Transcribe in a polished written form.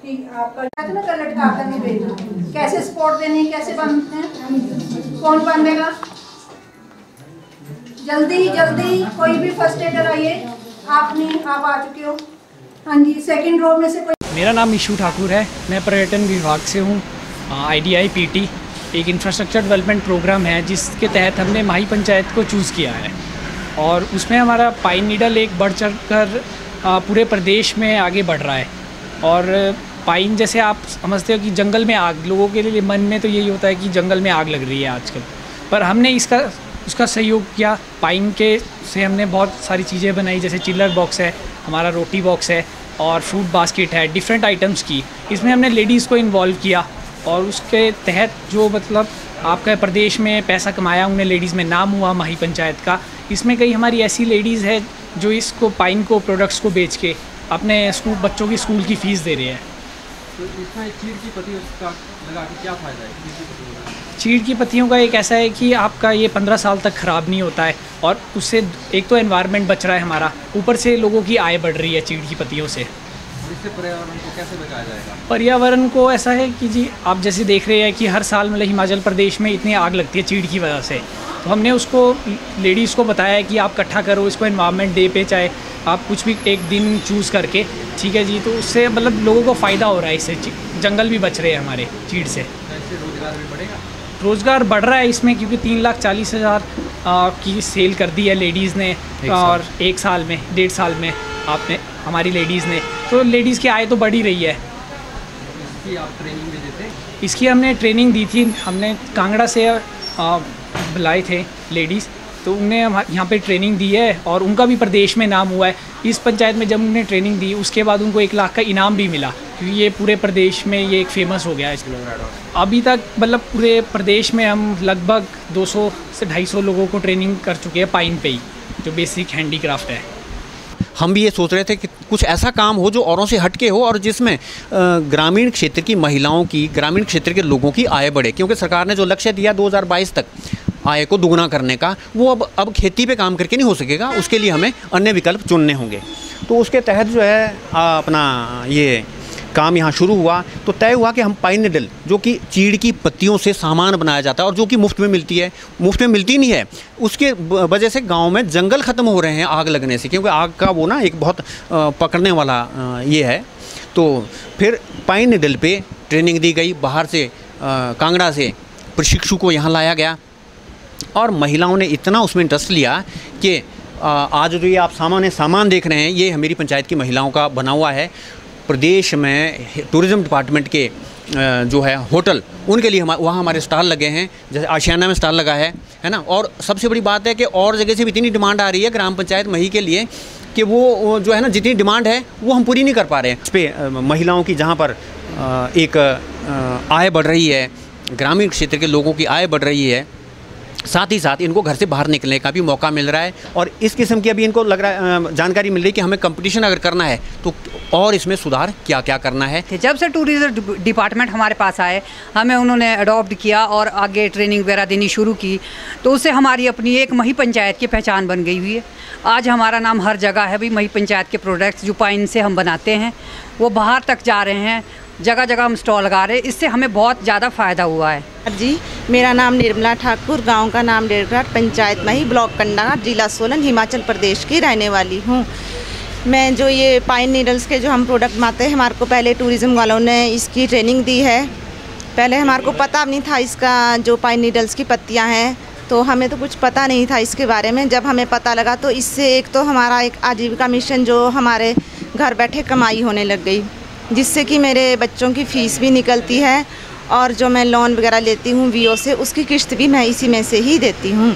ठीक, आपका ना कर लटका कर नहीं भेजना, कैसे सपोर्ट देनी, कैसे बांधते हैं, कौन बांधेगा? जल्दी जल्दी कोई भी फर्स्ट एडर आइए। आप आ चुके हो। हाँ जी, सेकंड रो में से कोई। मेरा नाम ईशू ठाकुर है, मैं पर्यटन विभाग से हूँ। IDI PT एक इंफ्रास्ट्रक्चर डेवलपमेंट प्रोग्राम है जिसके तहत हमने माही पंचायत को चूज़ किया है और उसमें हमारा पाइन नीडल एक बढ़ चढ़ कर पूरे प्रदेश में आगे बढ़ रहा है। और पाइन जैसे आप समझते हो कि जंगल में आग, लोगों के लिए मन में तो यही होता है कि जंगल में आग लग रही है आजकल, पर हमने उसका सहयोग किया। पाइन के से हमने बहुत सारी चीज़ें बनाई, जैसे चिल्लर बॉक्स है, हमारा रोटी बॉक्स है और फ्रूट बास्केट है, डिफरेंट आइटम्स की। इसमें हमने लेडीज़ को इन्वॉल्व किया और उसके तहत जो मतलब आपका प्रदेश में पैसा कमाया, उन्हें लेडीज़ में नाम हुआ माही पंचायत का। इसमें कई हमारी ऐसी लेडीज़ है जो इसको पाइन को प्रोडक्ट्स को बेच के अपने बच्चों की स्कूल की फ़ीस दे रहे हैं। तो इसमें चीड़ की पत्ती उसका लगा के क्या फ़ायदा है? चीड़ की पत्तियों का एक ऐसा है कि आपका ये 15 साल तक ख़राब नहीं होता है और उससे एक तो एनवायरनमेंट बच रहा है हमारा, ऊपर से लोगों की आय बढ़ रही है चीड़ की पत्तियों से। इससे पर्यावरण को कैसे बचाया जाएगा? पर्यावरण को ऐसा है कि जी आप जैसे देख रहे हैं कि हर साल मतलब हिमाचल प्रदेश में इतनी आग लगती है चीड़ की वजह से, तो हमने उसको लेडीज़ को बताया है कि आप इकट्ठा करो इसको एनवायरनमेंट डे पे, चाहे आप कुछ भी एक दिन चूज़ करके, ठीक है जी। तो उससे मतलब लोगों को फ़ायदा हो रहा है, इससे जंगल भी बच रहे हैं हमारे चीड़ से। इससे रोज़गार भी बढ़ेगा? रोज़गार बढ़ रहा है इसमें, क्योंकि 3,40,000 की सेल कर दी है लेडीज़ ने और एक साल में 1.5 साल में आपने हमारी लेडीज़ ने, तो लेडीज़ की आय तो बढ़ ही रही है। इसकी आप ट्रेनिंग भी देते? इसकी हमने ट्रेनिंग दी थी, हमने कांगड़ा से बुलाए थे लेडीज़, तो उन्हें यहाँ पे ट्रेनिंग दी है और उनका भी प्रदेश में नाम हुआ है। इस पंचायत में जब उन्हें ट्रेनिंग दी उसके बाद उनको 1 लाख का इनाम भी मिला, क्योंकि ये पूरे प्रदेश में ये एक फेमस हो गया है। अभी तक मतलब पूरे प्रदेश में हम लगभग 200 से 250 लोगों को ट्रेनिंग कर चुके हैं पाइन पे ही, जो बेसिक हैंडीक्राफ्ट है। हम भी ये सोच रहे थे कि कुछ ऐसा काम हो जो औरों से हटके हो और जिसमें ग्रामीण क्षेत्र की महिलाओं की, ग्रामीण क्षेत्र के लोगों की आय बढ़े, क्योंकि सरकार ने जो लक्ष्य दिया 2022 तक आय को दुगना करने का, वो अब खेती पे काम करके नहीं हो सकेगा, उसके लिए हमें अन्य विकल्प चुनने होंगे। तो उसके तहत जो है अपना ये काम यहाँ शुरू हुआ। तो तय हुआ कि हम पाइन नीडल, जो कि चीड़ की पत्तियों से सामान बनाया जाता है और जो कि मुफ्त में मिलती है, मुफ्त में मिलती नहीं है, उसके वजह से गांव में जंगल ख़त्म हो रहे हैं आग लगने से, क्योंकि आग का वो ना एक बहुत पकड़ने वाला ये है। तो फिर पाइन नीडल पे ट्रेनिंग दी गई, बाहर से कांगड़ा से प्रशिक्षु को यहाँ लाया गया और महिलाओं ने इतना उसमें इंटरेस्ट लिया कि आज जो ये आप सामान देख रहे हैं, ये मेरी पंचायत की महिलाओं का बना हुआ है। प्रदेश में टूरिज़्म डिपार्टमेंट के जो है होटल, उनके लिए वहाँ हमारे स्टॉल लगे हैं, जैसे आशियाना में स्टॉल लगा है ना। और सबसे बड़ी बात है कि और जगह से भी इतनी डिमांड आ रही है ग्राम पंचायत मही के लिए कि वो जो है ना, जितनी डिमांड है वो हम पूरी नहीं कर पा रहे हैं। इस पर महिलाओं की जहाँ पर एक आय बढ़ रही है, ग्रामीण क्षेत्र के लोगों की आय बढ़ रही है, साथ ही साथ इनको घर से बाहर निकलने का भी मौका मिल रहा है। और इस किस्म की अभी इनको लग रहा है जानकारी मिल रही है कि हमें कंपटीशन अगर करना है तो और इसमें सुधार क्या क्या करना है। जब से टूरिज्म डिपार्टमेंट हमारे पास आए, हमें उन्होंने अडॉप्ट किया और आगे ट्रेनिंग वगैरह देनी शुरू की, तो उससे हमारी अपनी एक मही पंचायत की पहचान बन गई हुई है। आज हमारा नाम हर जगह है, भाई मही पंचायत के प्रोडक्ट्स जो पाइन से हम बनाते हैं वो बाहर तक जा रहे हैं, जगह जगह हम स्टॉल लगा रहे हैं। इससे हमें बहुत ज़्यादा फ़ायदा हुआ है। जी, मेरा नाम निर्मला ठाकुर, गांव का नाम डेढ़घाट, पंचायत मही, ब्लॉक कंडाघाट, जिला सोलन, हिमाचल प्रदेश की रहने वाली हूँ। मैं जो ये पाइन नीडल्स के जो हम प्रोडक्ट बनाते हैं, हमारे को पहले टूरिज़्म वालों ने इसकी ट्रेनिंग दी है। पहले हमारे को पता नहीं था इसका, जो पाइन नीडल्स की पत्तियाँ हैं, तो हमें तो कुछ पता नहीं था इसके बारे में। जब हमें पता लगा तो इससे एक तो हमारा एक आजीविका मिशन जो हमारे घर बैठे कमाई होने लग गई, जिससे कि मेरे बच्चों की फ़ीस भी निकलती है और जो मैं लोन वगैरह लेती हूँ VO से, उसकी किश्त भी मैं इसी में से ही देती हूँ।